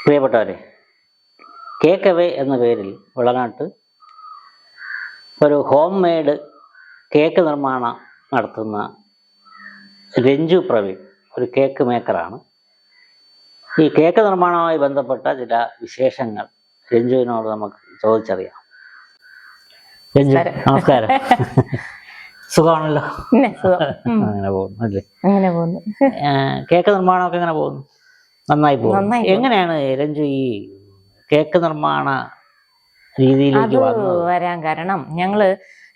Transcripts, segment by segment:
പ്രിയപ്പെട്ടവരെ, cake away എന്ന പേരിൽ വെള്ളനാട്ട് ഒരു ഹോം മെയ്ഡ് കേക്ക് നിർമ്മാണം നടത്തുന്ന രഞ്ജു പ്രവീൺ ഒരു കേക്ക് മേക്കറാണ്. ഈ കേക്ക് നിർമ്മാണവുമായി ബന്ധപ്പെട്ട ചില വിശേഷങ്ങൾ രഞ്ജുവിനോട് നമുക്ക് ചോദിച്ചറിയാം. രഞ്ജു, നമസ്കാരം. സുഖമാണല്ലോ? അങ്ങനെ പോകുന്നു അല്ലേ? അങ്ങനെ പോകുന്നു. കേക്ക് നിർമ്മാണമൊക്കെ എങ്ങനെ പോകുന്നു? നന്നായി പോകുന്നു. എങ്ങനെയാണ് രഞ്ജു ഈ കേക്ക് നിർമ്മാണ രീതിയിലേക്ക് വരാൻ കാരണം? ഞങ്ങള്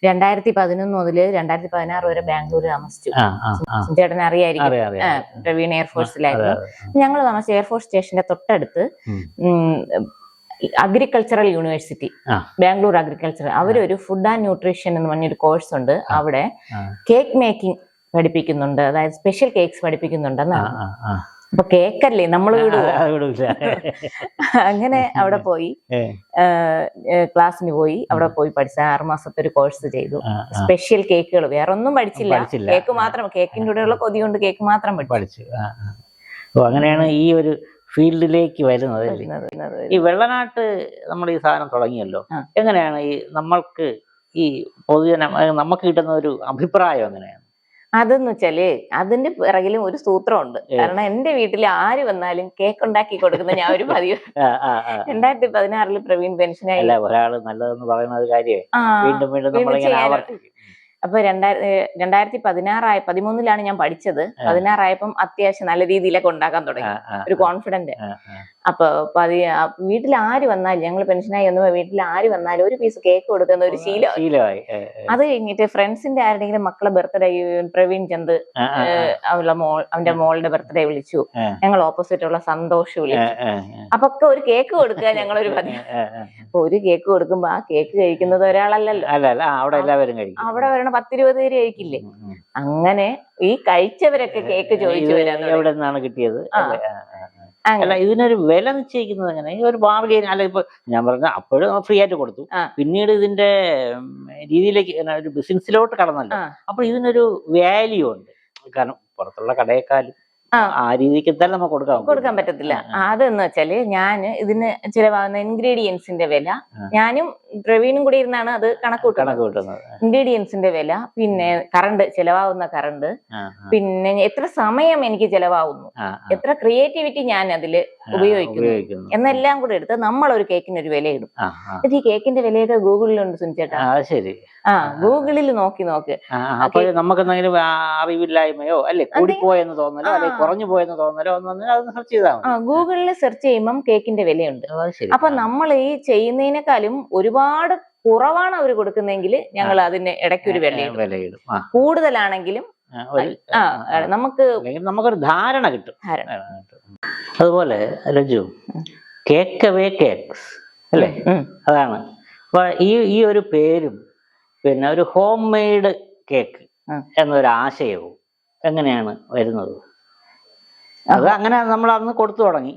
2011 മുതൽ 2016 വരെ ബാംഗ്ലൂർ താമസിച്ചു. ചേട്ടൻ അറിയായിരിക്കും, പ്രവീൺ എയർഫോഴ്സിലായിരുന്നു. ഞങ്ങൾ താമസിച്ച എയർഫോഴ്സ് സ്റ്റേഷന്റെ തൊട്ടടുത്ത് അഗ്രികൾച്ചറൽ യൂണിവേഴ്സിറ്റി, ബാംഗ്ലൂർ അഗ്രികൾച്ചർ, അവരൊരു ഫുഡ് ആൻഡ് ന്യൂട്രീഷൻ എന്ന് പറഞ്ഞൊരു കോഴ്സ് ഉണ്ട്. അവിടെ കേക്ക് മേക്കിംഗ് പഠിപ്പിക്കുന്നുണ്ട്, അതായത് സ്പെഷ്യൽ കേക്ക്സ് പഠിപ്പിക്കുന്നുണ്ടെന്നാണ്. അപ്പൊ കേക്കല്ലേ നമ്മൾ അങ്ങനെ അവിടെ പോയി ക്ലാസ്സിന് പോയി, അവിടെ പോയി പഠിച്ച 6 മാസത്തെ ഒരു കോഴ്സ് ചെയ്തു. സ്പെഷ്യൽ കേക്കുകൾ, വേറെ ഒന്നും പഠിച്ചില്ല, കേക്ക് മാത്രം, കേക്കിന്റെ കൂടെയുള്ള കൊതി കൊണ്ട് കേക്ക് മാത്രം പഠിച്ചു. അങ്ങനെയാണ് ഈ ഒരു ഫീൽഡിലേക്ക് വരുന്നത്. ഈ വെള്ളനാട്ട് നമ്മൾ ഈ സാധനം തുടങ്ങിയല്ലോ, എങ്ങനെയാണ് ഈ നമ്മൾക്ക് ഈ പൊതുജനം നമുക്ക് കിട്ടുന്ന ഒരു അഭിപ്രായം എങ്ങനെയാണ്? അതെന്ന് വെച്ചാല് അതിന്റെ പിറകിലും ഒരു സൂത്രമുണ്ട്. കാരണം എന്റെ വീട്ടിൽ ആര് വന്നാലും കേക്ക് ഉണ്ടാക്കി കൊടുക്കുന്ന ഞാൻ ഒരു പതിവ്. 2016 പ്രവീൺ പെൻഷനായി. ഒരാള് നല്ലതെന്ന് പറയുന്ന ഒരു കാര്യമേ വീണ്ടും വീണ്ടും. അപ്പൊ 2013 ഞാൻ പഠിച്ചത്. 16 ആയപ്പം അത്യാവശ്യം നല്ല രീതിയിലൊക്കെ ഉണ്ടാക്കാൻ തുടങ്ങി, ഒരു കോൺഫിഡന്റ്. അപ്പൊ വീട്ടിൽ ആര് വന്നാലും, ഞങ്ങൾ പെൻഷനായി വന്നപ്പോ വീട്ടിൽ ആര് വന്നാലും ഒരു പീസ് കേക്ക് കൊടുക്കുന്ന ഒരു ശീലമായി. അത് കഴിഞ്ഞിട്ട് ഫ്രണ്ട്സിന്റെ ആരുടെങ്കിലും മക്കളെ ബർത്ത്ഡേ, പ്രവീൺ ചന്ദ് അവന്റെ മോളുടെ ബർത്ത്ഡേ വിളിച്ചു, ഞങ്ങൾ ഓപ്പോസിറ്റ് ഉള്ള സന്തോഷ് വിളിച്ചു. അപ്പൊ ഒരു കേക്ക് കൊടുക്കുക ഞങ്ങളൊരു പതിവ്. അപ്പൊ ഒരു കേക്ക് കൊടുക്കുമ്പോ ആ കേക്ക് കഴിക്കുന്നത് ഒരാളല്ലല്ലോ, അവിടെ വരണ 10-20 പേര് കഴിക്കില്ലേ. അങ്ങനെ ഈ കഴിച്ചവരൊക്കെ കേക്ക് ചോദിച്ചു വരാൻ. എവിടെ നിന്നാണ് കിട്ടിയത്? അല്ല, ഇതിനൊരു വില നിശ്ചയിക്കുന്നത് എങ്ങനെ? ഒരു ബാർഗെയിൻ അല്ല, ഇപ്പൊ ഞാൻ പറഞ്ഞ അപ്പോഴും ഫ്രീ ആയിട്ട് കൊടുത്തു, പിന്നീട് ഇതിന്റെ രീതിയിലേക്ക് ഒരു ബിസിനസ്സിലോട്ട് കടന്നല്ലോ, അപ്പൊ ഇതിനൊരു വാല്യൂ ഉണ്ട്. കാരണം പുറത്തുള്ള കടയേക്കാളും ആ രീതിക്ക് എന്തായാലും നമുക്ക് കൊടുക്കാൻ പറ്റത്തില്ല. അതെന്ന് വെച്ചാല് ഞാൻ ഇതിന് ചിലവാകുന്ന ഇൻഗ്രീഡിയൻസിന്റെ വില, ഞാനും പ്രവീണും കൂടി ഇരുന്നാണ് അത് കണക്ക് കൂട്ടുന്നത്. ഇൻഗ്രീഡിയൻസിന്റെ വില, പിന്നെ ചിലവാകുന്ന കറണ്ട്, പിന്നെ എത്ര സമയം എനിക്ക് ചിലവാകുന്നു, എത്ര ക്രിയേറ്റിവിറ്റി ഞാൻ അതില് ഉപയോഗിക്കുന്നു എന്നെല്ലാം കൂടെ എടുത്ത് നമ്മളൊരു കേക്കിന് ഒരു വിലയിടും. ഈ കേക്കിന്റെ വിലയൊക്കെ ഗൂഗിളിലുണ്ട് സുനിച്ചേട്ടാ. ശരി, ഗൂഗിളിൽ നോക്ക്. നമുക്ക് എന്തെങ്കിലും അറിവില്ലായ്മയോ അല്ലെ കൂടിപ്പോയെന്ന് തോന്നലോ അല്ലെ കുറഞ്ഞു പോയെന്ന് തോന്നലോ സെർച്ച് ചെയ്താൽ ഗൂഗിളിൽ സെർച്ച് ചെയ്യുമ്പോൾ കേക്കിന്റെ വിലയുണ്ട്. അപ്പൊ നമ്മൾ ഈ ചെയ്യുന്നതിനേക്കാളും ഒരുപാട് കുറവാണ് അവർ കൊടുക്കുന്നെങ്കിൽ ഞങ്ങൾ അതിന് ഇടയ്ക്കൊരു വിലയിടും. കൂടുതലാണെങ്കിലും നമുക്കൊരു ധാരണ കിട്ടും. അതുപോലെ രഞ്ജു, കേക്ക് അവേ കേക്ക്സ് അല്ലേ, അതാണ്. അപ്പൊ ഈ ഒരു പേരും പിന്നെ ഒരു ഹോം മെയ്ഡ് കേക്ക് എന്നൊരു ആശയവും എങ്ങനെയാണ് വരുന്നത്? അത് അങ്ങനെ നമ്മൾ അന്ന് കൊടുത്തു തുടങ്ങി.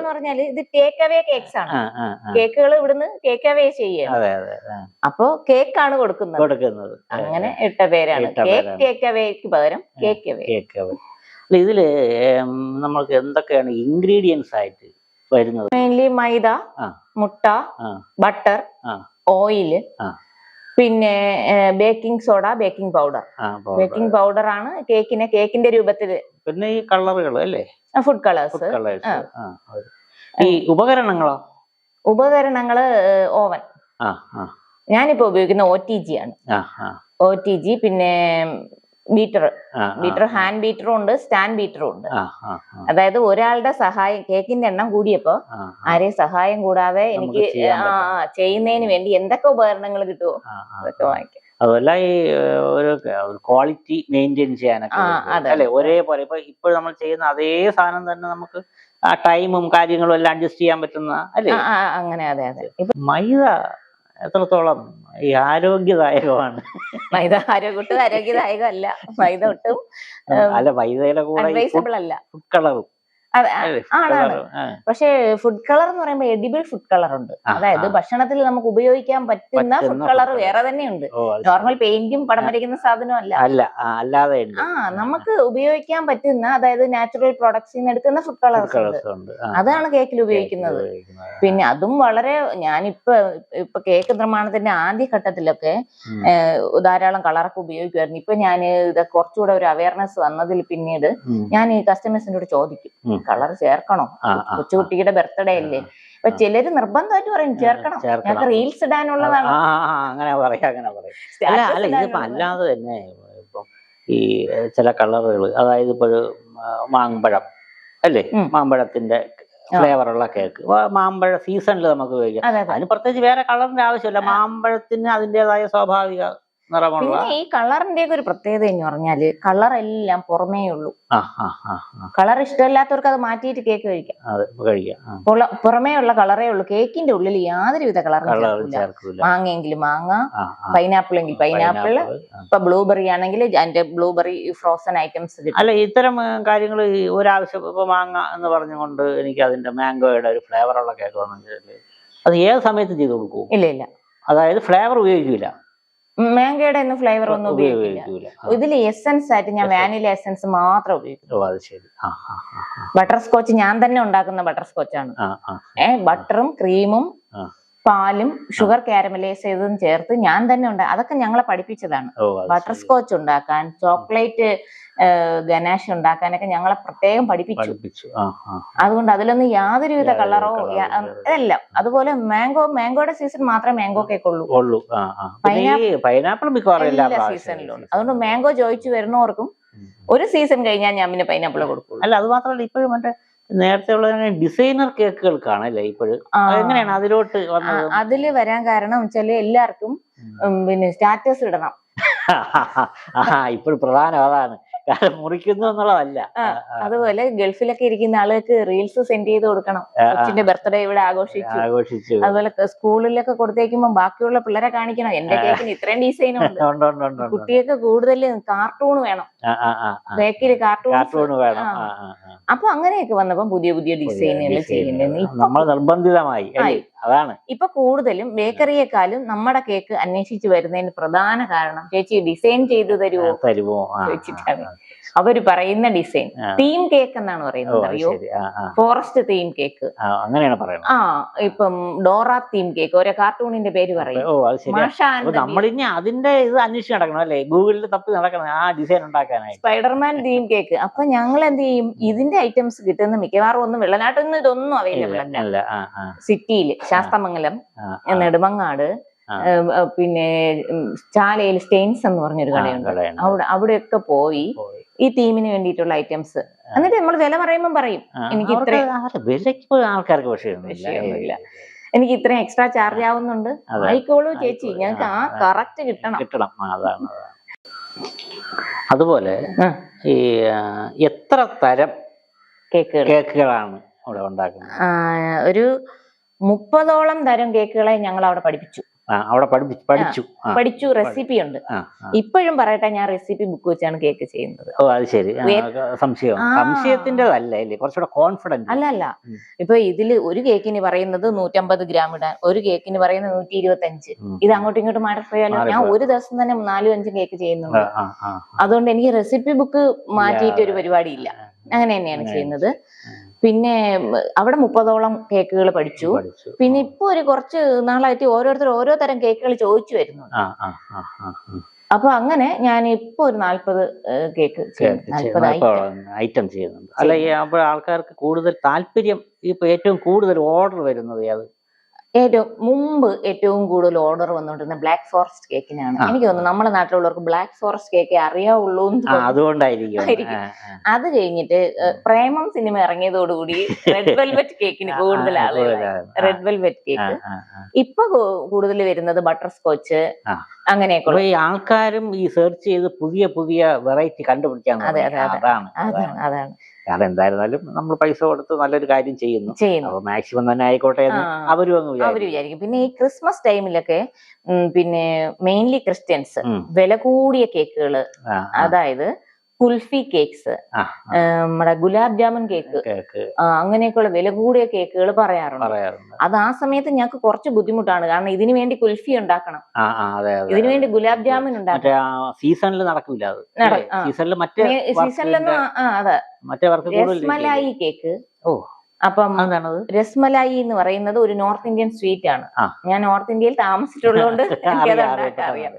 പറഞ്ഞാല് ഇത് ടേക്ക് അവേ കേക്ക്സ് ആണ്. കേക്കുകൾ ഇവിടുന്ന് ടേക്ക് അവേ ചെയ്യാണ്. അപ്പോ കേക്കാണ് കൊടുക്കുന്നത്. അങ്ങനെ ഇട്ട പേരാണ് ടേക്ക് അവേക്ക് പകരം കേക്ക് അവേ. ഇതില് നമ്മൾക്ക് എന്തൊക്കെയാണ് ഇൻഗ്രീഡിയൻസ് ആയിട്ട് വരുന്നത്? മെയിൻലി മൈദ, മുട്ട, ബട്ടർ, ഓയില്, പിന്നെ ബേക്കിംഗ് സോഡ, ബേക്കിംഗ് പൗഡർ ആണ് കേക്കിന്റെ രൂപത്തില്. പിന്നെ ഈ കളറുകൾ അല്ലേ, ഫുഡ് കളേഴ്സ്. ഈ ഉപകരണങ്ങള് ഓവൻ. ഞാനിപ്പോ ഉപയോഗിക്കുന്ന OTG ആണ്. OTG, പിന്നെ ബീറ്റർ, ഹാൻഡ് ബീറ്ററും ഉണ്ട്, സ്റ്റാൻഡ് ബീറ്ററും ഉണ്ട്. അതായത് ഒരാളുടെ സഹായം, കേക്കിന്റെ എണ്ണം കൂടിയപ്പോ ആരെയും സഹായം കൂടാതെ എനിക്ക് ചെയ്യുന്നതിന് വേണ്ടി എന്തൊക്കെ ഉപകരണങ്ങൾ കിട്ടുമോ അതൊക്കെ വാങ്ങിക്കാം. അതുമല്ല ഈ ഒരു ക്വാളിറ്റി മെയിൻറ്റെയിൻ ചെയ്യാനൊക്കെ അല്ലെ, ഒരേപോലെ ഇപ്പോൾ നമ്മൾ ചെയ്യുന്ന അതേ സാധനം തന്നെ നമുക്ക് ആ ടൈമും കാര്യങ്ങളും എല്ലാം അഡ്ജസ്റ്റ് ചെയ്യാൻ പറ്റുന്ന അല്ലേ? അങ്ങനെ. അതെ. മൈദ എത്രത്തോളം ഈ ആരോഗ്യദായകമാണ്? മൈദ ആരോഗ്യദായകമല്ല. മൈദ ഒട്ടും അല്ല, മൈദയുടെ കൂടെ അഡ്വൈസബിൾ അല്ല. ഫുഡ് കളറും ആണ്. പക്ഷെ ഫുഡ് കളർ എന്ന് പറയുമ്പോൾ എഡിബിൾ ഫുഡ് കളർ ഉണ്ട്. അതായത് ഭക്ഷണത്തിൽ നമുക്ക് ഉപയോഗിക്കാൻ പറ്റുന്ന ഫുഡ് കളർ വേറെ തന്നെയുണ്ട്. നോർമൽ പെയിന്റും പടം വരയ്ക്കുന്ന സാധനം അല്ലാതെ നമുക്ക് ഉപയോഗിക്കാൻ പറ്റുന്ന, അതായത് നാച്ചുറൽ പ്രൊഡക്ട്സിൽ നിന്ന് എടുക്കുന്ന ഫുഡ് കളേഴ്സ് ഉണ്ട്. അതാണ് കേക്കിൽ ഉപയോഗിക്കുന്നത്. പിന്നെ അതും വളരെ, ഞാനിപ്പോ കേക്ക് നിർമ്മാണത്തിന്റെ ആദ്യഘട്ടത്തിലൊക്കെ ധാരാളം കളറൊക്കെ ഉപയോഗിക്കുമായിരുന്നു. ഇപ്പൊ ഞാൻ ഇത് കുറച്ചുകൂടെ ഒരു അവയർനെസ് വന്നതിൽ പിന്നീട് ഞാൻ ഈ കസ്റ്റമേഴ്സിനോട് ചോദിക്കും, കളർ ചേർക്കണോ, കൊച്ചുകുട്ടിയുടെ ബർത്ത്ഡേ അല്ലേ. അപ്പൊ ചിലര് നിർബന്ധമായിട്ട് പറയും ചേർക്കണം, ഞങ്ങൾക്ക് റീൽസ് ഇടാനുള്ളതാണ്. അങ്ങനെ ഇതിപ്പോ അല്ലാതെ തന്നെ ഇപ്പം ഈ ചില കളറുകൾ, അതായത് ഇപ്പൊ മാമ്പഴം അല്ലേ, മാമ്പഴത്തിന്റെ ഫ്ലേവറുള്ള കേക്ക് മാമ്പഴ സീസണിൽ നമുക്ക് ഉപയോഗിക്കാം. അതിന് പ്രത്യേകിച്ച് വേറെ കളറിന്റെ ആവശ്യമില്ല. മാമ്പഴത്തിന് അതിൻ്റെതായ സ്വാഭാവിക നിറമുള്ള. ഈ കളറിന്റെ ഒരു പ്രത്യേകത എന്ന് പറഞ്ഞാല് കളർ എല്ലാം പുറമേ ഉള്ളൂ. കളർ ഇഷ്ടമില്ലാത്തവർക്ക് അത് മാറ്റിയിട്ട് കേക്ക് കഴിക്കാം. പുറമേ ഉള്ള കളറേ ഉള്ളൂ. കേക്കിന്റെ ഉള്ളിൽ യാതൊരുവിധ കളറും ചേർക്കില്ല. മാങ്ങയെങ്കിൽ മാങ്ങ, പൈനാപ്പിൾ എങ്കിൽ പൈനാപ്പിൾ, ഇപ്പൊ ബ്ലൂബെറി ആണെങ്കിൽ അതിന്റെ ബ്ലൂബെറി ഫ്രോസൺ ഐറ്റംസ് കിട്ടും. അല്ല, ഇത്തരം കാര്യങ്ങൾ ഒരാവശ്യം ഇപ്പൊ മാങ്ങ എന്ന് പറഞ്ഞുകൊണ്ട് എനിക്ക് അതിന്റെ മാംഗോയുടെ ഒരു ഫ്ലേവറുള്ള കേക്ക് വേണമെങ്കിൽ അത് ഏത് സമയത്ത് ചെയ്ത് കൊടുക്കും? ഇല്ല, അതായത് ഫ്ലേവർ ഉപയോഗിക്കില്ല. മാംഗോയുടെ ഒന്നും ഫ്ലേവർ ഒന്നും ഉപയോഗിക്കില്ല. ഇതില് എസൻസ് ആയിട്ട് ഞാൻ വാനില എസൻസ് മാത്രം ഉപയോഗിക്കും. ബട്ടർ സ്കോച്ച് ഞാൻ തന്നെ ഉണ്ടാക്കുന്ന ബട്ടർ സ്കോച്ചാണ്. ബട്ടറും ക്രീമും പാലും ഷുഗർ കാരമലൈസ് ചെയ്തതും ചേർത്ത് ഞാൻ തന്നെ അതൊക്കെ ഞങ്ങളെ പഠിപ്പിച്ചതാണ്. ബട്ടർ സ്കോച്ച് ഉണ്ടാക്കാൻ, ചോക്ലേറ്റ് ഗനാഷ് ഉണ്ടാക്കാനൊക്കെ ഞങ്ങളെ പ്രത്യേകം പഠിപ്പിച്ചു. അതുകൊണ്ട് അതിലൊന്നും യാതൊരുവിധ കളറോ എല്ലാം. അതുപോലെ മാംഗോയുടെ സീസൺ മാത്രമേ മാംഗോ കേക്ക് ഉള്ളൂ. പൈനാപ്പിൾ എല്ലാ സീസണിലും ഉണ്ട്. അതുകൊണ്ട് മാംഗോ ചോദിച്ചു വരുന്നവർക്കും ഒരു സീസൺ കഴിഞ്ഞാൽ ഞാൻ പിന്നെ പൈനാപ്പിൾ കൊടുക്കും. അല്ല, അത് മാത്രമല്ല ഇപ്പോഴും മറ്റേ നേരത്തെ ഉള്ള ഡിസൈനർ കേക്കുകൾക്കാണല്ലേ ഇപ്പോഴും. എങ്ങനെയാണ് അതിലോട്ട് വന്നത്? അതില് വരാൻ കാരണം വെച്ചാല് എല്ലാവർക്കും പിന്നെ സ്റ്റാറ്റസ് ഇടണം. ഇപ്പോഴും പ്രധാനം അതാണ്, മുറിക്കുന്നു എന്നുള്ളതല്ല. അതുപോലെ ഗൾഫിലൊക്കെ ഇരിക്കുന്ന ആളുകൾക്ക് റീൽസ് സെൻഡ് ചെയ്ത് കൊടുക്കണം. കൊച്ചിന്റെ ബർത്ത്ഡേ ഇവിടെ ആഘോഷിച്ചു. അതുപോലെ സ്കൂളിലൊക്കെ കൊടുത്തേക്കുമ്പോ ബാക്കിയുള്ള പിള്ളേരെ കാണിക്കണം, എന്റെ കേക്കിന് ഇത്രയും ഡിസൈൻ ഉണ്ട്. കുട്ടികൾക്ക് കൂടുതൽ കാർട്ടൂൺ വേണം, കേക്കില് കാർട്ടൂൺ വേണം. അപ്പൊ അങ്ങനെയൊക്കെ വന്നപ്പോ പുതിയ പുതിയ ഡിസൈനുകൾ ചെയ്യുന്നത് നിർബന്ധിതമായി. അതാണ് ഇപ്പൊ കൂടുതലും ബേക്കറിയെക്കാളും നമ്മുടെ കേക്ക് അന്വേഷിച്ച് വരുന്നതിന് പ്രധാന കാരണം, ചേച്ചി ഡിസൈൻ ചെയ്ത് തരുമോ ചോദിച്ചിട്ടാണ് അവര് പറയുന്ന ഡിസൈൻ. തീം കേക്ക് എന്നാണ് പറയുന്നത്, അറിയോ? ഫോറസ്റ്റ് തീം കേക്ക് അങ്ങനെയാണ് പറയുന്നത്. ഇപ്പം ഡോറ തീം കേക്ക്, ഓരോ കാർട്ടൂണിന്റെ പേര് പറയും. നമ്മളിനി അതിന്റെ ഇത് അന്വേഷിച്ച് നടക്കണം അല്ലേ, ഗൂഗിളിൽ തപ്പി നടക്കണം ആ ഡിസൈൻ ഉണ്ടാക്കാനായി. Spiderman theme cake. അപ്പൊ ഞങ്ങൾ എന്ത് ചെയ്യും, ഇതിന്റെ ഐറ്റംസ് കിട്ടുന്ന മിക്കവാറും ഒന്നും വെള്ളനാട്ടൊന്നും ഇതൊന്നും അവൈലബിൾ അല്ല. സിറ്റിയില് ശാസ്തമംഗലം, നെടുമങ്ങാട്, പിന്നെ ചാലയിൽ സ്റ്റെയിൻസ് എന്ന് പറഞ്ഞൊരു കടയുണ്ട്. അവിടെയൊക്കെ പോയി ഈ തീമിന് വേണ്ടിയിട്ടുള്ള ഐറ്റംസ്, എന്നിട്ട് നമ്മൾ വില പറയുമ്പോൾ പറയും എനിക്ക് ആൾക്കാർക്ക് വിഷയമൊന്നുമില്ല, എനിക്ക് ഇത്രയും എക്സ്ട്രാ ചാർജ് ആവുന്നുണ്ട്, ആയിക്കോളൂ ചേച്ചി, ഞങ്ങൾക്ക് ആ കറക്റ്റ് കിട്ടണം. അതാണ്. അതുപോലെ ഈ എത്ര തരം കേക്കുകളാണ് അവിടെ ഉണ്ടാക്കുന്നത്? ഒരു 30ഓളം തരം കേക്കുകളെ ഞങ്ങൾ അവിടെ പഠിപ്പിച്ചു. പഠിച്ചു. റെസിപ്പി ഉണ്ട്. ഇപ്പോഴും പറയട്ടെ, ഞാൻ റെസിപ്പി ബുക്ക് വെച്ചാണ് കേക്ക് ചെയ്യുന്നത്. അത് ശരി. സംശയത്തിൻ്റെതല്ലേ, കുറച്ചുകൂടെ കോൺഫിഡൻസ്. അല്ല, ഇപ്പൊ ഇതില് ഒരു കേക്കിന് പറയുന്നത് 150 ഗ്രാം ഇടാൻ, ഒരു കേക്കിന് പറയുന്നത് 125. ഇത് അങ്ങോട്ടും ഇങ്ങോട്ടും മാറിപ്പോയാലോ. ഞാൻ ഒരു ദിവസം തന്നെ 4-5 കേക്ക് ചെയ്യുന്നുണ്ട്. അതുകൊണ്ട് എനിക്ക് റെസിപ്പി ബുക്ക് മാറ്റിയിട്ട് ഒരു പരിപാടിയില്ല. അങ്ങനെ തന്നെയാണ് ചെയ്യുന്നത്. പിന്നെ അവിടെ 30ഓളം കേക്കുകൾ പഠിച്ചു. പിന്നെ ഇപ്പൊ ഒരു കുറച്ച് നാളായിട്ട് ഓരോരുത്തർ ഓരോ തരം കേക്കുകൾ ചോദിച്ചു വരുന്നുണ്ട്. അപ്പൊ അങ്ങനെ ഞാൻ ഇപ്പൊ ഒരു 40 കേക്ക് ഐറ്റം ചെയ്യുന്നുണ്ട്. അല്ല, അപ്പോൾ ആൾക്കാർക്ക് കൂടുതൽ താല്പര്യം ഇപ്പൊ ഏറ്റവും കൂടുതൽ ഓർഡർ വരുന്നത് അത്? ഏറ്റവും കൂടുതൽ ഓർഡർ വന്നുകൊണ്ടിരുന്ന ബ്ലാക്ക് ഫോറസ്റ്റ് കേക്കിനാണ്. എനിക്ക് തോന്നുന്നു നമ്മുടെ നാട്ടിലുള്ളവർക്ക് ബ്ലാക്ക് ഫോറസ്റ്റ് കേക്ക് അറിയാവുള്ളൂ. അതുകൊണ്ടായിരിക്കും. അത് കഴിഞ്ഞിട്ട് പ്രേമം സിനിമ ഇറങ്ങിയതോടുകൂടി റെഡ് വെൽവെറ്റ് കേക്കിന് കൂടുതൽ ആളുകൾ. റെഡ് വെൽവെറ്റ് കേക്ക് ഇപ്പൊ കൂടുതൽ വരുന്നത് ബട്ടർ സ്കോച്ച്, അങ്ങനെയൊക്കെ. ഈ ആൾക്കാരും ഈ സെർച്ച് ചെയ്ത് പുതിയ പുതിയ വെറൈറ്റി കണ്ടുപിടിക്കാൻ. അതാണ്. കാരണം എന്തായിരുന്നാലും നമ്മൾ പൈസ കൊടുത്ത് നല്ലൊരു കാര്യം ചെയ്യുന്നു, മാക്സിമം തന്നെ ആയിക്കോട്ടെ അവരും വിചാരിക്കും. പിന്നെ ഈ ക്രിസ്മസ് ടൈമിലൊക്കെ പിന്നെ മെയിൻലി ക്രിസ്ത്യൻസ് വില കൂടിയ കേക്കുകള്, അതായത് കുൽഫി കേക്ക്സ്, നമ്മുടെ ഗുലാബ് ജാമുൻ കേക്ക്, അങ്ങനെയൊക്കെയുള്ള വില കൂടിയ കേക്കുകൾ പറയാറുണ്ട്. അത് ആ സമയത്ത് ഞങ്ങൾക്ക് കുറച്ച് ബുദ്ധിമുട്ടാണ്. കാരണം ഇതിനു വേണ്ടി കുൽഫി ഉണ്ടാക്കണം, ഇതിനു വേണ്ടി ഗുലാബ് ജാമുൻ ഉണ്ടാക്കണം. സീസണിൽ നടക്കില്ല, സീസണിലൊന്നും. അതെ, രസ്മലായി കേക്ക്. അപ്പം രസ്മലായി എന്ന് പറയുന്നത് ഒരു നോർത്ത് ഇന്ത്യൻ സ്വീറ്റ് ആണ്. ഞാൻ നോർത്ത് ഇന്ത്യയിൽ താമസിച്ചിട്ടുള്ളതുകൊണ്ട് എനിക്കത് ഉണ്ടാക്കാൻ അറിയാം.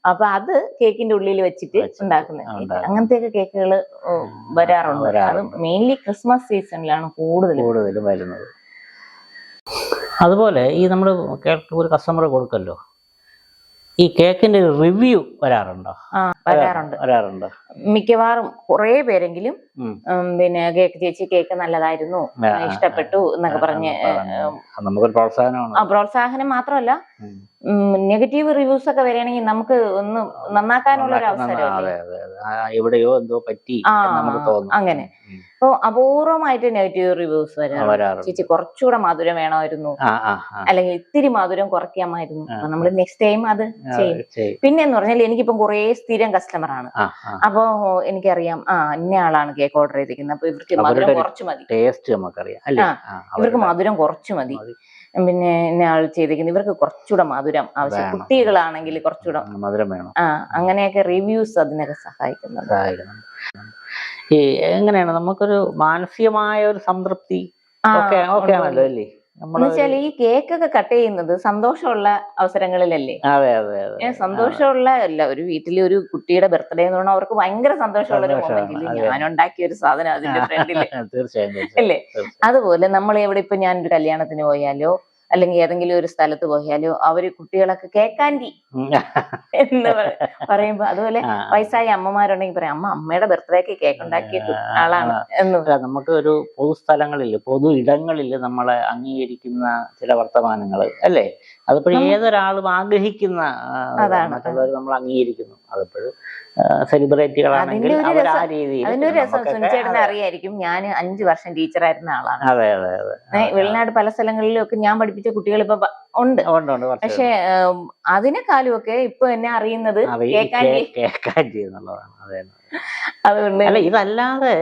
അപ്പൊ അത് കേക്കിന്റെ ഉള്ളിൽ വെച്ചിട്ട് ഉണ്ടാക്കുന്നത്, അങ്ങനത്തെയൊക്കെ കേക്കുകൾ വരാറുണ്ട്. അത് മെയിൻലി ക്രിസ്മസ് സീസണിലാണ് കൂടുതലും വരുന്നത്. അതുപോലെ ഈ നമ്മൾ ഒരു കസ്റ്റമർ കൊടുക്കല്ലോ, ഈ കേക്കിന്റെ റിവ്യൂ വരാറുണ്ടോ? വരാറുണ്ട്. മിക്കവാറും കുറെ പേരെങ്കിലും പിന്നെ കേക്ക് ചേച്ചി കേക്ക് നല്ലതായിരുന്നു, ഇഷ്ടപ്പെട്ടു എന്നൊക്കെ പറഞ്ഞ് നമുക്കൊരു പ്രോത്സാഹനം മാത്രമല്ല, നെഗറ്റീവ് റിവ്യൂസ് ഒക്കെ വരികയാണെങ്കിൽ നമുക്ക് ഒന്ന് നന്നാക്കാനുള്ള ഒരു അവസരം. എവിടെയോ എന്തോ പറ്റി അങ്ങനെ. അപ്പൊ അപൂർവമായിട്ട് നെഗറ്റീവ് റിവ്യൂസ് വരാറുണ്ട്. ചേച്ചി കുറച്ചുകൂടെ മധുരം വേണമായിരുന്നു, അല്ലെങ്കിൽ ഇത്തിരി മധുരം കുറയ്ക്കാമായിരുന്നു. നമ്മൾ നെക്സ്റ്റ് ടൈം അത് ചെയ്യും. പിന്നെ എന്ന് പറഞ്ഞാൽ എനിക്കിപ്പം കുറെ സ്ഥിരം കസ്റ്റമർ ആണ്. അപ്പൊ എനിക്കറിയാം ഇന്ന ആളാണ് കേക്ക് ഓർഡർ ചെയ്തിരിക്കുന്നത്, അപ്പൊ ഇവർക്ക് മധുരം കുറച്ച് മതി, ഇവർക്ക് മധുരം കുറച്ച് മതി. പിന്നെ ഇന്ന ആൾ ചെയ്തിരിക്കുന്നത് ഇവർക്ക് കുറച്ചുകൂടെ മധുരം ആവശ്യം, കുട്ടികളാണെങ്കിൽ കുറച്ചുകൂടെ മധുരം വേണം. അങ്ങനെയൊക്കെ റിവ്യൂസ് അതിനൊക്കെ സഹായിക്കുന്നുണ്ട്. ഈ എങ്ങനെയാണ് നമുക്കൊരു മാനസികമായ ഒരു സംതൃപ്തി ആണല്ലോ അല്ലേ? എന്നുവെച്ചാൽ ഈ കേക്കൊക്കെ കട്ട് ചെയ്യുന്നത് സന്തോഷമുള്ള അവസരങ്ങളിലല്ലേ? സന്തോഷമുള്ള അല്ല, ഒരു വീട്ടില് ഒരു കുട്ടിയുടെ ബർത്ത്ഡേ എന്ന് പറഞ്ഞാൽ അവർക്ക് ഭയങ്കര സന്തോഷമുള്ള ഒരു മൊമെന്റില് ഞാൻ ഉണ്ടാക്കിയ ഒരു സാധനം അതിന്റെ ഫ്രണ്ടില് അല്ലേ? അതുപോലെ നമ്മൾ എവിടെ ഇപ്പൊ ഞാനൊരു കല്യാണത്തിന് പോയാലോ അല്ലെങ്കിൽ ഏതെങ്കിലും ഒരു സ്ഥലത്ത് പോയാലോ അവര് കുട്ടികളൊക്കെ കേക്കാൻഡി എന്ന് പറയുമ്പോ, അതുപോലെ വയസ്സായ അമ്മമാരുണ്ടെങ്കിൽ പറയാം അമ്മയുടെ ബർത്ത്ഡേക്ക് കേക്ക് ഉണ്ടാക്കിയ ആളാണ് എന്ന്. നമുക്ക് ഒരു പൊതുസ്ഥലങ്ങളിൽ പൊതു ഇടങ്ങളിൽ നമ്മളെ അംഗീകരിക്കുന്ന ചില വർത്തമാനങ്ങൾ അല്ലേ, അതിപ്പോഴും ഏതൊരാളും ആഗ്രഹിക്കുന്ന, മറ്റുള്ളവർ നമ്മൾ അംഗീകരിക്കുന്നു. അതിപ്പോഴും സെലിബ്രിറ്റികളാണെങ്കിൽ ആ രീതിയിൽ. അതിനൊരു രസം സുനിച്ചേട്ടനെ അറിയായിരിക്കും, ഞാൻ 5 വർഷം ടീച്ചറായിരുന്ന ആളാണ്. വെളിനാട് പല സ്ഥലങ്ങളിലും ഒക്കെ ഞാൻ പഠിപ്പിച്ച കുട്ടികൾ ഇപ്പൊ ഉണ്ട്. പക്ഷെ അതിനെക്കാളും ഒക്കെ ഇപ്പൊ എന്നെ അറിയുന്നത് കേക്കാൻഡി എന്നുള്ളതാണ്. അതുകൊണ്ട് ഇതല്ലാതെ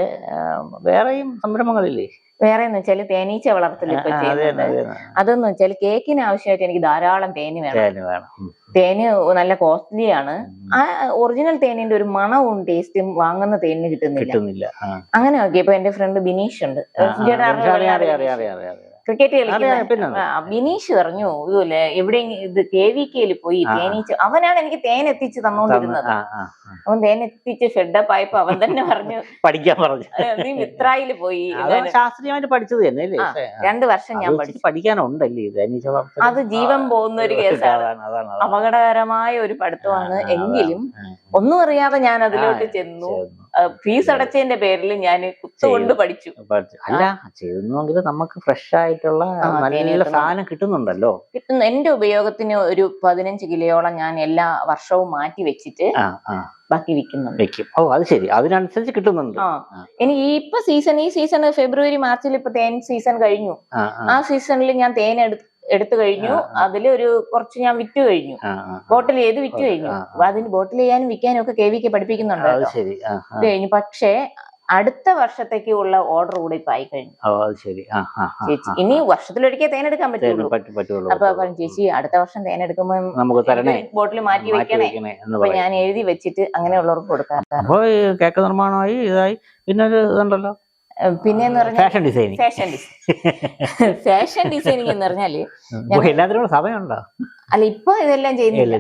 വേറെയും സംരംഭങ്ങളില്ലേ? വേറെ എന്ന് വെച്ചാല് തേനീച്ച വളർത്തൽ ഇപ്പൊ ചെയ്യുന്നത്. അതെന്ന് വെച്ചാൽ കേക്കിന് ആവശ്യമായിട്ട് എനിക്ക് ധാരാളം തേന് വേണം. തേന് നല്ല കോസ്റ്റ്ലി ആണ്. ആ ഒറിജിനൽ തേനിന്റെ ഒരു മണവും ടേസ്റ്റും വാങ്ങുന്ന തേനിന് കിട്ടുന്നില്ല. അങ്ങനെ നോക്കിയപ്പോ എന്റെ ഫ്രണ്ട് ബിനീഷ് ഉണ്ട്, ക്രിക്കറ്റ് കളിക്കുന്ന ബിനീഷ് പറഞ്ഞു ഇതുപോലെ എവിടെ ഇത് KVKയിൽ പോയി തേനീച്ച, അവനാണ് എനിക്ക് തേൻ എത്തിച്ച് തന്നോണ്ടിരുന്നത്. അവൻ തേൻ എത്തിച്ച് ഫെഡപ്പ് ആയപ്പോ അവൻ തന്നെ പറഞ്ഞു പഠിക്കാൻ പറഞ്ഞു, നീ മിത്രായില് പോയി. ശാസ്ത്രീയമായിട്ട് പഠിച്ചത് തന്നെ 2 വർഷം ഞാൻ പഠിച്ചു. പഠിക്കാനുണ്ടല്ലേ? അത് ജീവൻ പോകുന്ന ഒരു കേസാണ്, അപകടകരമായ ഒരു പഠിത്തമാണ്. എങ്കിലും ഒന്നും അറിയാതെ ഞാൻ അതിലോട്ട് ചെന്നു. ഫീസ് അടച്ചതിന്റെ പേരിൽ ഞാൻ കുത്തുകൊണ്ട് പഠിച്ചു. അല്ല, ചെയ്യുന്നെങ്കിൽ നമുക്ക് ഫ്രഷ് ആയിട്ടുള്ള നല്ല സാധനം കിട്ടുന്നുണ്ടല്ലോ. എന്റെ ഉപയോഗത്തിന് ഒരു 15 കിലോയോളം ഞാൻ എല്ലാ വർഷവും മാറ്റി വെച്ചിട്ട് ബാക്കി വിൽക്കുന്നുണ്ട്. അത് ശരി, അതിനനുസരിച്ച് കിട്ടുന്നുണ്ട്. എനിക്ക് ഈ സീസൺ ഫെബ്രുവരി മാർച്ചിൽ ഇപ്പൊ തേൻ സീസൺ കഴിഞ്ഞു. ആ സീസണിൽ ഞാൻ തേൻ എടുത്തു കഴിഞ്ഞു. അതില് ഒരു കുറച്ച് ഞാൻ വിറ്റ് കഴിഞ്ഞു, ബോട്ടിൽ ചെയ്ത് വിറ്റ് കഴിഞ്ഞു. അതിന് ബോട്ടിൽ ചെയ്യാനും വിൽക്കാനും ഒക്കെ KVK പഠിപ്പിക്കുന്നുണ്ട് കഴിഞ്ഞു. പക്ഷേ അടുത്ത വർഷത്തേക്ക് ഉള്ള ഓർഡർ കൂടെ ഇപ്പൊ ആയി കഴിഞ്ഞു. ചേച്ചി ഇനി വർഷത്തിലൊരിക്കൽ തേനെടുക്കാൻ പറ്റുള്ളൂ. അപ്പൊ ചേച്ചി അടുത്ത വർഷം തേനെടുക്കുമ്പോ ബോട്ടിൽ മാറ്റി വെക്കണേ. അപ്പൊ ഞാൻ എഴുതി വെച്ചിട്ട് അങ്ങനെയുള്ളവർക്ക് കൊടുക്കാം. കേക്ക് നിർമ്മാണമായി ഇതായി. പിന്നെ ഇതുണ്ടല്ലോ, പിന്നെന്ന് പറഞ്ഞാൽ ഫാഷൻ ഡിസൈനിങ് എന്ന് പറഞ്ഞാല് എല്ലാത്തിനും സമയമുണ്ടോ? അല്ല, ഇപ്പൊ ഇതെല്ലാം ചെയ്യുന്നില്ല.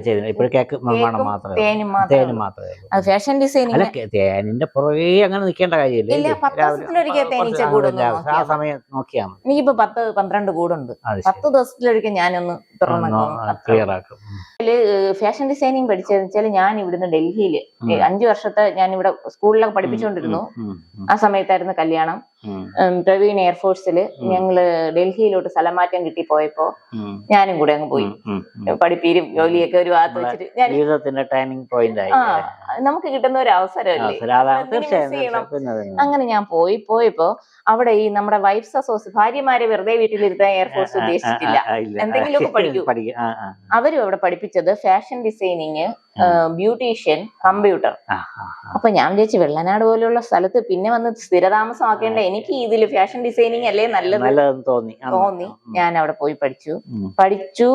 ഫാഷൻ ഡിസൈനിങ് തേനിന്റെ പുറകെ അങ്ങനെ നിൽക്കേണ്ട കാര്യമില്ല. 10 ദിവസത്തിലൊരിക്കൽ തേനീച്ച കൂടുന്നു. ആ സമയം നോക്കിയാൽ മതി. എനിക്കിപ്പോ 10-12 കൂടുണ്ട്. 10 ദിവസത്തിലൊരിക്കൽ ഞാനൊന്ന് ക്ലിയർ ആക്കും. ഫാഷൻ ഡിസൈനിങ് പഠിച്ചതെന്ന് വെച്ചാൽ ഞാൻ ഇവിടുന്ന് ഡൽഹിയില് 5 വർഷത്തെ ഞാൻ ഇവിടെ സ്കൂളിലൊക്കെ പഠിപ്പിച്ചുകൊണ്ടിരുന്നു. ആ സമയത്തായിരുന്നു കല്യാണം. പ്രവീൺ എയർഫോഴ്സിൽ ഞങ്ങള് ഡൽഹിയിലോട്ട് സ്ഥലമാറ്റം കിട്ടി പോയപ്പോ ഞാനും കൂടെ അങ്ങ് പോയി. പഠിപ്പീരും ജോലിയൊക്കെ ഒരു ഭാഗത്ത് വെച്ചിട്ട് ഞാൻ ജീവിതത്തിന്റെ ടേണിംഗ് പോയിന്റ് ആയി. നമുക്ക് കിട്ടുന്ന ഒരു അവസരമല്ലേ. അങ്ങനെ ഞാൻ പോയപ്പോ അവിടെ ഈ നമ്മുടെ വൈഫ്സ് അസോസിയേഷൻ ഭാര്യമാരെ വെറുതെ വീട്ടിലിരുത്താൻ എയർഫോഴ്സ് ഉദ്ദേശിച്ചിട്ടില്ല, എന്തെങ്കിലുമൊക്കെ പഠിക്കും. അവരും അവിടെ പഠിപ്പിച്ചത് ഫാഷൻ ഡിസൈനിങ്, ബ്യൂട്ടീഷ്യൻ, കമ്പ്യൂട്ടർ. അപ്പൊ ഞാൻ വിചാരിച്ചു വെള്ളനാട് പോലെയുള്ള സ്ഥലത്ത് പിന്നെ വന്ന് സ്ഥിരതാമസമാക്കേണ്ട എനിക്ക് ഇതിൽ ഫാഷൻ ഡിസൈനിങ് അല്ലേ നല്ലത് തോന്നി. ഞാൻ അവിടെ പോയി പഠിച്ചു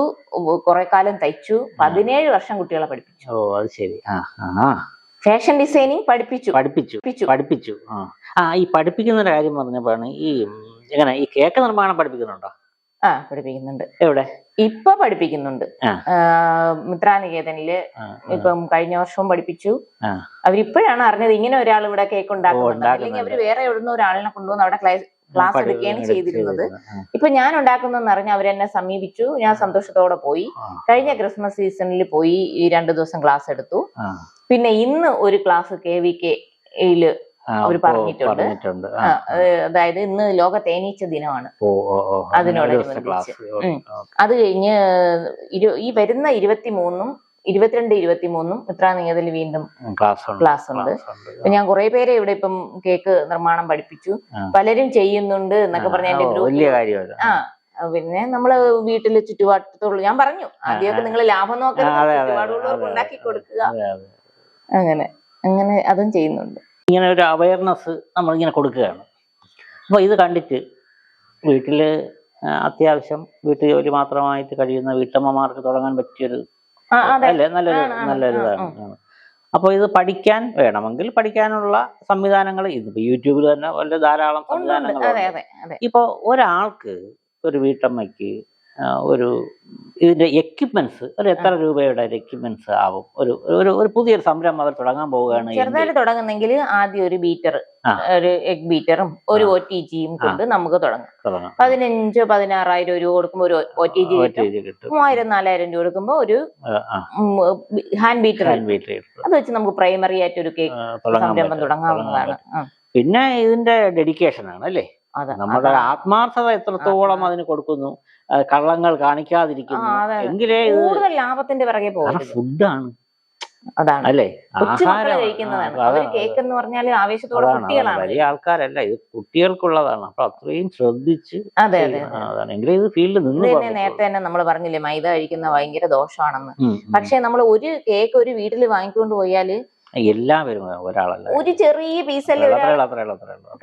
കുറെ കാലം തയ്ച്ചു. 17 വർഷം കുട്ടികളെ പഠിപ്പിച്ചു. ഓ അത് ശരി. ഫാഷൻ ഡിസൈനിങ് പഠിപ്പിച്ചു. ഈ പഠിപ്പിക്കുന്ന കാര്യം പറഞ്ഞപ്പോഴാണ് എങ്ങനെ ഈ കേക്ക് നിർമ്മാണം പഠിപ്പിക്കുന്നുണ്ടോ? പഠിപ്പിക്കുന്നുണ്ട്. എവിടെ? ഇപ്പൊ പഠിപ്പിക്കുന്നുണ്ട്. മിത്രാനികേതനില് ഇപ്പം കഴിഞ്ഞ വർഷവും പഠിപ്പിച്ചു. അവരിപ്പോഴാണ് അറിഞ്ഞത് ഇങ്ങനെ ഒരാൾ ഇവിടെ കേക്ക് ഉണ്ടാക്കുന്നുണ്ട്. അല്ലെങ്കിൽ അവര് വേറെ എവിടുന്ന ഒരാളിനെ കൊണ്ടുവന്ന് അവിടെ ക്ലാസ് എടുക്കുകയാണ് ചെയ്തിരുന്നത്. ഇപ്പൊ ഞാൻ ഉണ്ടാക്കുന്നതെന്ന് അറിഞ്ഞ് അവരെന്നെ സമീപിച്ചു. ഞാൻ സന്തോഷത്തോടെ പോയി. കഴിഞ്ഞ ക്രിസ്മസ് സീസണിൽ പോയി 2 ദിവസം ക്ലാസ് എടുത്തു. പിന്നെ ഇന്ന് ഒരു ക്ലാസ് KVK-യില് അവർ പറഞ്ഞിട്ടുണ്ട്. അതായത് ഇന്ന് ലോക തേനീച്ച ദിനമാണ്. അതിനോടനുബന്ധിച്ച് അത് കഴിഞ്ഞ് ഈ വരുന്ന 23-ഉം 22-23-ഉം മിത്രാനികേതനിൽ വീണ്ടും ക്ലാസ് ഉണ്ട്. ഞാൻ കുറെ പേരെ ഇവിടെ ഇപ്പം കേക്ക് നിർമ്മാണം പഠിപ്പിച്ചു. പലരും ചെയ്യുന്നുണ്ട് എന്നൊക്കെ പറഞ്ഞ എന്റെ ഗ്രൂപ്പ്. പിന്നെ നമ്മള് വീട്ടില് ചുറ്റുപാടത്തുള്ള ഞാൻ പറഞ്ഞു ആദ്യമൊക്കെ നിങ്ങൾ ലാഭം നോക്കരുത്, ചുറ്റുപാടുള്ളവർക്ക് ഉണ്ടാക്കി കൊടുക്കുക. അങ്ങനെ അതും ചെയ്യുന്നുണ്ട്. ഇങ്ങനെ ഒരു അവയർനെസ് നമ്മളിങ്ങനെ കൊടുക്കുകയാണ്. അപ്പോൾ ഇത് കണ്ടിട്ട് വീട്ടില് അത്യാവശ്യം വീട്ടു ജോലി മാത്രമായിട്ട് കഴിയുന്ന വീട്ടമ്മമാർക്ക് തുടങ്ങാൻ പറ്റിയൊരു അല്ലേ നല്ലൊരു ഇതാണ്. അപ്പോൾ ഇത് പഠിക്കാൻ വേണമെങ്കിൽ പഠിക്കാനുള്ള സംവിധാനങ്ങൾ ഇതിപ്പോൾ യൂട്യൂബിൽ തന്നെ വളരെ ധാരാളം സംവിധാനങ്ങളുണ്ട്. ഇപ്പോൾ ഒരാൾക്ക്, ഒരു വീട്ടമ്മയ്ക്ക് ഇതിന്റെ എക്യുപ്മെന്റ്സ് എത്ര രൂപയുടെ എക്യുപ്മെന്റ്സ് ആവും? ഒരു പുതിയൊരു സംരംഭം അവർ തുടങ്ങാൻ പോവുകയാണ്. ചെറുതായിട്ട് തുടങ്ങുന്നെങ്കിൽ ആദ്യം ഒരു ബീറ്റർ, ഒരു എഗ് ബീറ്ററും ഒരു OTGയും കൊണ്ട് നമുക്ക് തുടങ്ങാം. 15,000-16,000 രൂപ കൊടുക്കുമ്പോൾ ഒരു OTG കിട്ടും. 3,000-4,000 രൂപ കൊടുക്കുമ്പോൾ ഒരു ഹാൻഡ് ബീറ്റർ. അത് വെച്ച് നമുക്ക് പ്രൈമറി ആയിട്ട് ഒരു കേക്ക് സംരംഭം തുടങ്ങാവുന്നതാണ്. പിന്നെ ഇതിന്റെ ഡെഡിക്കേഷൻ ആണ് അല്ലേ, നമ്മുടെ ആത്മാർത്ഥത എത്രത്തോളം അതിന് കൊടുക്കുന്നു, കള്ളങ്ങൾ കാണിക്കാതിരിക്കുന്നു, എങ്കിലേ കൂടുതൽ ലാഭത്തിന്റെ പിറകെ പോകും. ഫുഡാണ് അതാണ് അല്ലേ, കേക്ക് എന്ന് പറഞ്ഞാൽ ആവേശത്തോടെ കുട്ടികളാണ്, വലിയ ആൾക്കാരല്ല, ഇത് കുട്ടികൾക്കുള്ളതാണ്. അപ്പൊ അത്രയും ശ്രദ്ധിച്ച് എങ്കിലേ ഇത് ഫീൽഡിൽ നിന്ന്. നേരത്തെ തന്നെ നമ്മൾ പറഞ്ഞില്ലേ മൈദ കഴിക്കുന്ന ഭയങ്കര ദോഷമാണെന്ന്. പക്ഷെ നമ്മൾ ഒരു കേക്ക് ഒരു വീട്ടിൽ വാങ്ങിക്കൊണ്ട് പോയാല് എല്ലാവരും ഒരാളല്ല, ഒരു ചെറിയ പീസല്ലേ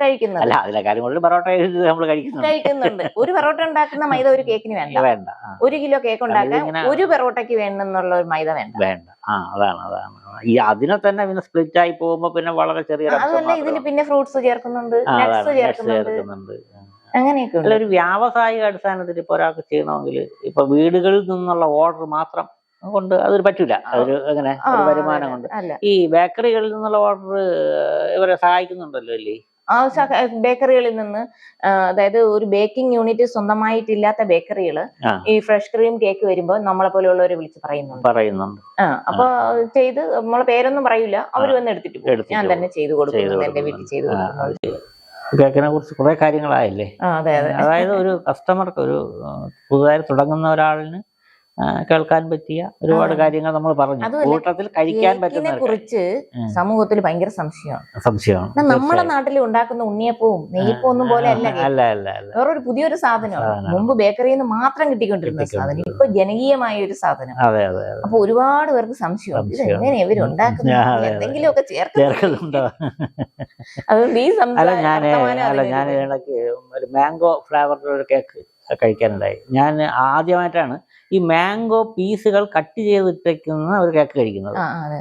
കഴിക്കുന്നത്. അല്ല അതിലെ കാര്യം കൊണ്ട് പൊറോട്ട നമ്മൾ കഴിക്കുന്നുണ്ട്. ഒരു പൊറോട്ട ഉണ്ടാക്കുന്ന മൈദ ഒരു കേക്കിന് വേണ്ട. 1 കിലോ കേക്ക് ഉണ്ടാക്കാൻ ഒരു പൊറോട്ടയ്ക്ക് വേണമെന്നുള്ള ഒരു മൈദ വേണ്ട. അതാണ് ഈ അതിനെ തന്നെ പിന്നെ സ്പ്ലിറ്റ് ആയി പോകുമ്പോ പിന്നെ വളരെ ചെറിയ, അതല്ല ഇതിൽ പിന്നെ ഫ്രൂട്ട്സ് ചേർക്കുന്നുണ്ട്, നട്ട്സ് ചേർക്കുന്നുണ്ട്. അങ്ങനെയൊക്കെ ഒരു വ്യാവസായിക അടിസ്ഥാനത്തിൽ ഇപ്പൊ ഒരാൾക്ക് ചെയ്യണമെങ്കിൽ ഇപ്പൊ വീടുകളിൽ നിന്നുള്ള ഓർഡർ മാത്രം കൊണ്ട് അതൊരു പറ്റൂല. അതൊരു അങ്ങനെ ഒരു വരുമാനം കൊണ്ട് ഈ ബേക്കറികളിൽ നിന്നുള്ള ഓർഡർ ഇവരെ സഹായിക്കുന്നുണ്ടല്ലോ അല്ലേ? ബേക്കറികളിൽ നിന്ന്, അതായത് ഒരു ബേക്കിംഗ് യൂണിറ്റ് സ്വന്തമായിട്ടില്ലാത്ത ബേക്കറികള് ഈ ഫ്രഷ് ക്രീം കേക്ക് വരുമ്പോ നമ്മളെ പോലെയുള്ളവരെ വിളിച്ച് പറയുന്നുണ്ട്. അപ്പൊ ചെയ്ത് നമ്മളെ പേരൊന്നും പറയൂല, അവര് വന്ന് എടുത്തിട്ട് പോകും. ഞാൻ തന്നെ ചെയ്തു കൊടുക്കുന്നത്, എന്റെ വീട്ടിൽ ചെയ്തു കൊടുക്കുന്നത്. കേക്കിനെ കുറിച്ച് കുറെ കാര്യങ്ങളായില്ലേ. അതായത് ഒരു കസ്റ്റമർക്ക്, ഒരു പുതുതായി തുടങ്ങുന്ന ഒരാളിന് കേൾക്കാൻ പറ്റിയ ഒരുപാട് കാര്യങ്ങൾ നമ്മൾ പറഞ്ഞു. കൂട്ടത്തിൽ കഴിക്കാൻ പറ്റുന്ന കുറിച്ച് സമൂഹത്തിൽ ഭയങ്കര സംശയമാണ്. നമ്മുടെ നാട്ടിൽ ഉണ്ടാക്കുന്ന ഉണ്ണിയപ്പവും നെയ്യപ്പവും ഒന്നും പോലെ അല്ല, വേറൊരു പുതിയൊരു സാധനമാണ്. മുമ്പ് ബേക്കറിയിൽ നിന്ന് മാത്രം കിട്ടിക്കൊണ്ടിരുന്ന സാധനം ഇപ്പൊ ജനകീയമായ ഒരു സാധനം. അപ്പൊ ഒരുപാട് പേർക്ക് സംശയമാണ്, ഇത് എങ്ങനെ ഇവരുണ്ടാക്കുന്നത്, എന്തെങ്കിലുമൊക്കെ ചേർക്കുന്നുണ്ടോ. അതുകൊണ്ട് ഈ ഞാൻ ഇടയ്ക്ക് ഒരു മാംഗോ ഫ്ലേവറിലുള്ള ഒരു കേക്ക് കഴിക്കാനുണ്ടായി. ഞാൻ ആദ്യമായിട്ടാണ് ഈ മാംഗോ പീസുകൾ കട്ട് ചെയ്തിട്ടേക്കുന്ന ഒരു കേക്ക് കഴിക്കുന്നത്.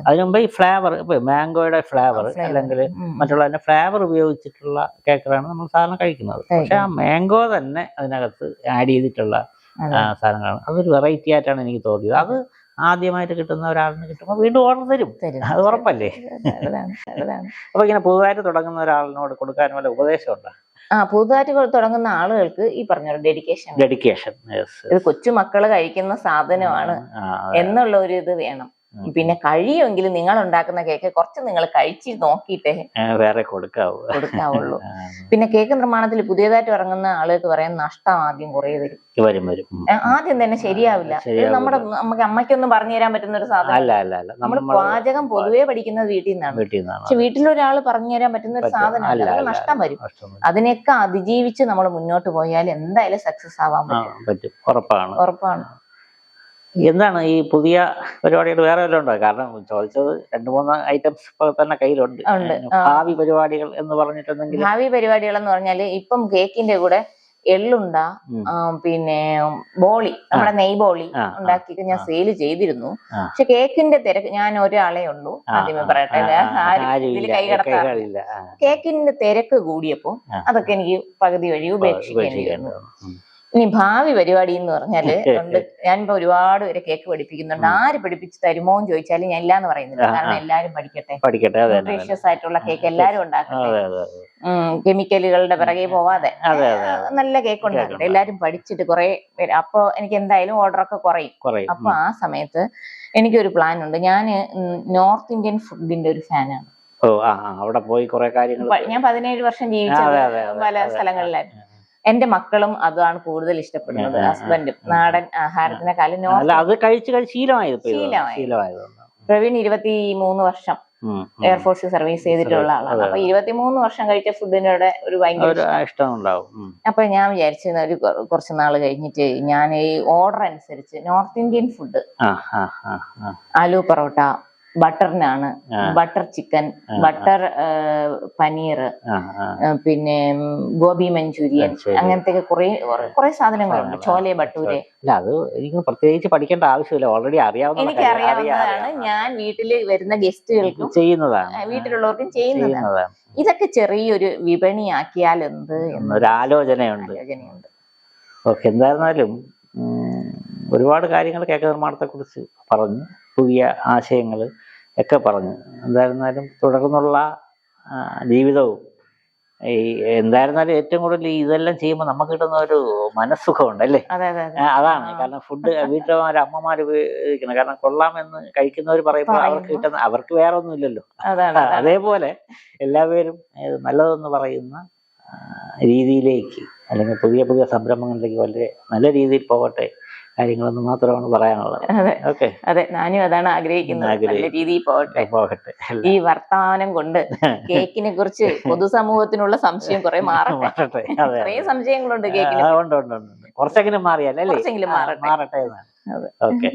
അതിനു മുമ്പ് ഈ ഫ്ലേവർ, ഇപ്പൊ മാംഗോയുടെ ഫ്ലേവർ അല്ലെങ്കിൽ മറ്റുള്ളതിന്റെ ഫ്ലേവർ ഉപയോഗിച്ചിട്ടുള്ള കേക്കുകളാണ് നമ്മൾ സാധാരണ കഴിക്കുന്നത്. പക്ഷെ ആ മാംഗോ തന്നെ അതിനകത്ത് ആഡ് ചെയ്തിട്ടുള്ള സാധനങ്ങളാണ്. അതൊരു വെറൈറ്റി ആയിട്ടാണ് എനിക്ക് തോന്നിയത്. അത് ആദ്യമായിട്ട് കിട്ടുന്ന ഒരാളിന് കിട്ടുമ്പോൾ വീണ്ടും ഓർഡർ തരും, അത് ഉറപ്പല്ലേ. അപ്പൊ ഇങ്ങനെ പുതുതായിട്ട് തുടങ്ങുന്ന ഒരാളിനോട് കൊടുക്കാൻ വല്ല ഉപദേശം ഉണ്ടോ? പുതുതായിട്ട് തുടങ്ങുന്ന ആളുകൾക്ക് ഈ പറഞ്ഞ ഡെഡിക്കേഷൻ, ഇത് കൊച്ചു മക്കള് കഴിക്കുന്ന സാധനമാണ് എന്നുള്ള ഒരു ഇത് വേണം. പിന്നെ കഴിയുമെങ്കിലും നിങ്ങൾ ഉണ്ടാക്കുന്ന കേക്ക് കുറച്ച് നിങ്ങൾ കഴിച്ച് നോക്കിയിട്ടേ വേറെ കൊടുക്കാവുള്ളൂ. പിന്നെ കേക്ക് നിർമ്മാണത്തിൽ പുതിയതായിട്ട് ഇറങ്ങുന്ന ആളുകൾക്ക് പറയാൻ നഷ്ടം ആദ്യം കുറേ വരും. ആദ്യം തന്നെ ശരിയാവില്ല. നമുക്ക് അമ്മയ്ക്കൊന്നും പറഞ്ഞു തരാൻ പറ്റുന്ന ഒരു സാധനം. നമ്മൾ പാചകം പൊതുവേ പഠിക്കുന്നത് വീട്ടിൽ നിന്നാണ്. പക്ഷെ വീട്ടിലൊരാൾ പറഞ്ഞു തരാൻ പറ്റുന്ന ഒരു സാധനമല്ല, അത് നഷ്ടം വരും. അതിനെയൊക്കെ അതിജീവിച്ച് നമ്മൾ മുന്നോട്ട് പോയാൽ എന്തായാലും സക്സസ് ആവാൻ പറ്റും. ഉറപ്പാണ്. എന്താണ് ഈ പുതിയ പരിപാടികൾ വേറെ വല്ലതും ഉണ്ടോ? കാരണം ചോദിച്ചത് 2-3 ഐറ്റംസ് ഇപ്പൊ തന്നെ കയ്യിലുണ്ട്. ഭാവി പരിപാടികൾ എന്ന് പറഞ്ഞിട്ടുണ്ടെങ്കിൽ ഭാവി പരിപാടികൾ എന്ന് പറഞ്ഞാല് ഇപ്പം കേക്കിന്റെ കൂടെ എള്ളുണ്ട, പിന്നെ ബോളി, നമ്മുടെ നെയ് ബോളി ഉണ്ടാക്കിയിട്ട് ഞാൻ സെയിൽ ചെയ്തിരുന്നു. പക്ഷെ കേക്കിന്റെ തിരക്ക്, ഞാൻ ഒരാളെ ഉള്ളൂ, ആദ്യമേ പറയട്ടെ, ഇതിൽ കൈ കടത്താറില്ല. കേക്കിന്റെ തിരക്ക് കൂടിയപ്പോ അതൊക്കെ എനിക്ക് പകുതി വഴി ഉപേക്ഷിക്കേണ്ടി വന്നു. ഇനി ഭാവി പരിപാടി എന്ന് പറഞ്ഞാല് ഞാനിപ്പോ ഒരുപാട് പേരെ കേക്ക് പഠിപ്പിക്കുന്നുണ്ട്. ആര് പഠിപ്പിച്ച് തരുമോ എന്ന് ചോദിച്ചാലും ഞാൻ ഇല്ലാന്ന് പറയുന്നില്ല. കാരണം എല്ലാരും പഠിക്കട്ടെ, ന്യൂട്രീഷ്യസ് ആയിട്ടുള്ള കേക്ക് എല്ലാരും ഉണ്ടാക്കട്ടെ, കെമിക്കലുകളുടെ പിറകെ പോവാതെ നല്ല കേക്ക് ഉണ്ടാക്കട്ടെ, എല്ലാരും പഠിച്ചിട്ട് കുറെ പേര്. അപ്പൊ എനിക്ക് എന്തായാലും ഓർഡറൊക്കെ കുറയും. അപ്പൊ ആ സമയത്ത് എനിക്കൊരു പ്ലാൻ ഉണ്ട്. ഞാൻ നോർത്ത് ഇന്ത്യൻ ഫുഡിന്റെ ഒരു ഫാനാണ്. അവിടെ പോയി കുറെ കാര്യങ്ങൾ, ഞാൻ 17 വർഷം ജീവിച്ചത് പല സ്ഥലങ്ങളിലായിരുന്നു. എന്റെ മക്കളും അതാണ് കൂടുതൽ ഇഷ്ടപ്പെടുന്നത്. ഹസ്ബൻഡും നാടൻ ആഹാരത്തിനെക്കാളും ശീലമായി. പ്രവീൺ 23 വർഷം എയർഫോഴ്സിൽ സർവീസ് ചെയ്തിട്ടുള്ള ആളാണ്. അപ്പൊ 23 വർഷം കഴിച്ച ഫുഡിനോട് ഒരു ഭയങ്കര ഇഷ്ടം ഉണ്ടാവും. അപ്പൊ ഞാൻ വിചാരിച്ചിരുന്ന ഒരു കുറച്ച് നാള് കഴിഞ്ഞിട്ട് ഞാൻ ഈ ഓർഡർ അനുസരിച്ച് north Indian food, aloo parotta, butter നാണ്, ബട്ടർ ചിക്കൻ, ബട്ടർ പനീർ, പിന്നെ ഗോബി മഞ്ചൂരിയൻ, അങ്ങനത്തെ കുറെ സാധനങ്ങളുണ്ട്. ചോലെ ഭട്ടൂരെ. അത് എനിക്ക് പ്രത്യേകിച്ച് പഠിക്കേണ്ട ആവശ്യമില്ല, ഓൾറെഡി എനിക്ക് അറിയാവുന്നതാണ്. ഞാൻ വീട്ടിൽ വരുന്ന ഗസ്റ്റുകൾക്കും ചെയ്യുന്നതാണ്, വീട്ടിലുള്ളവർക്കും ചെയ്യുന്നതാണ്. ഇതൊക്കെ ചെറിയൊരു വിപണിയാക്കിയാൽ എന്ത് എന്നൊരു ആലോചനയുണ്ട്. ഓക്കെ, എന്തായിരുന്നാലും ഒരുപാട് കാര്യങ്ങൾ കേക്ക് നിർമ്മാണത്തെ കുറിച്ച് പറഞ്ഞു, പുതിയ ആശയങ്ങൾ ഒക്കെ പറഞ്ഞു. എന്തായിരുന്നാലും തുടർന്നുള്ള ജീവിതവും എന്തായിരുന്നാലും ഏറ്റവും കൂടുതൽ ഇതെല്ലാം ചെയ്യുമ്പോൾ നമുക്ക് കിട്ടുന്ന ഒരു മനസ്സുഖമുണ്ട് അല്ലേ? അതാണ്. കാരണം ഫുഡ് വീട്ടിലെ അമ്മമാര് ഉപയോഗിക്കണം. കാരണം കൊള്ളാമെന്ന് കഴിക്കുന്നവർ പറയുമ്പോൾ അവർക്ക് കിട്ടുന്ന, അവർക്ക് വേറെ ഒന്നും ഇല്ലല്ലോ. അതേപോലെ എല്ലാവരും നല്ലതെന്ന് പറയുന്ന രീതിയിലേക്ക്, അല്ലെങ്കിൽ പുതിയ പുതിയ സംരംഭങ്ങളിലേക്ക് വളരെ നല്ല രീതിയിൽ പോകട്ടെ കാര്യങ്ങളൊന്നും മാത്രമാണ് പറയാനുള്ളത്. അതെ, ഞാനും അതാണ് ആഗ്രഹിക്കുന്നത്. നല്ല രീതിയിൽ പോകട്ടെ. ഈ വർത്തമാനം കൊണ്ട് കേക്കിനെ കുറിച്ച് പൊതുസമൂഹത്തിനുള്ള സംശയം കുറെ മാറട്ടെ. കുറെ സംശയങ്ങളുണ്ട് കേക്കിന്. കുറച്ചെങ്കിലും മാറിയാലേ, മാറട്ടെ. ഓക്കെ.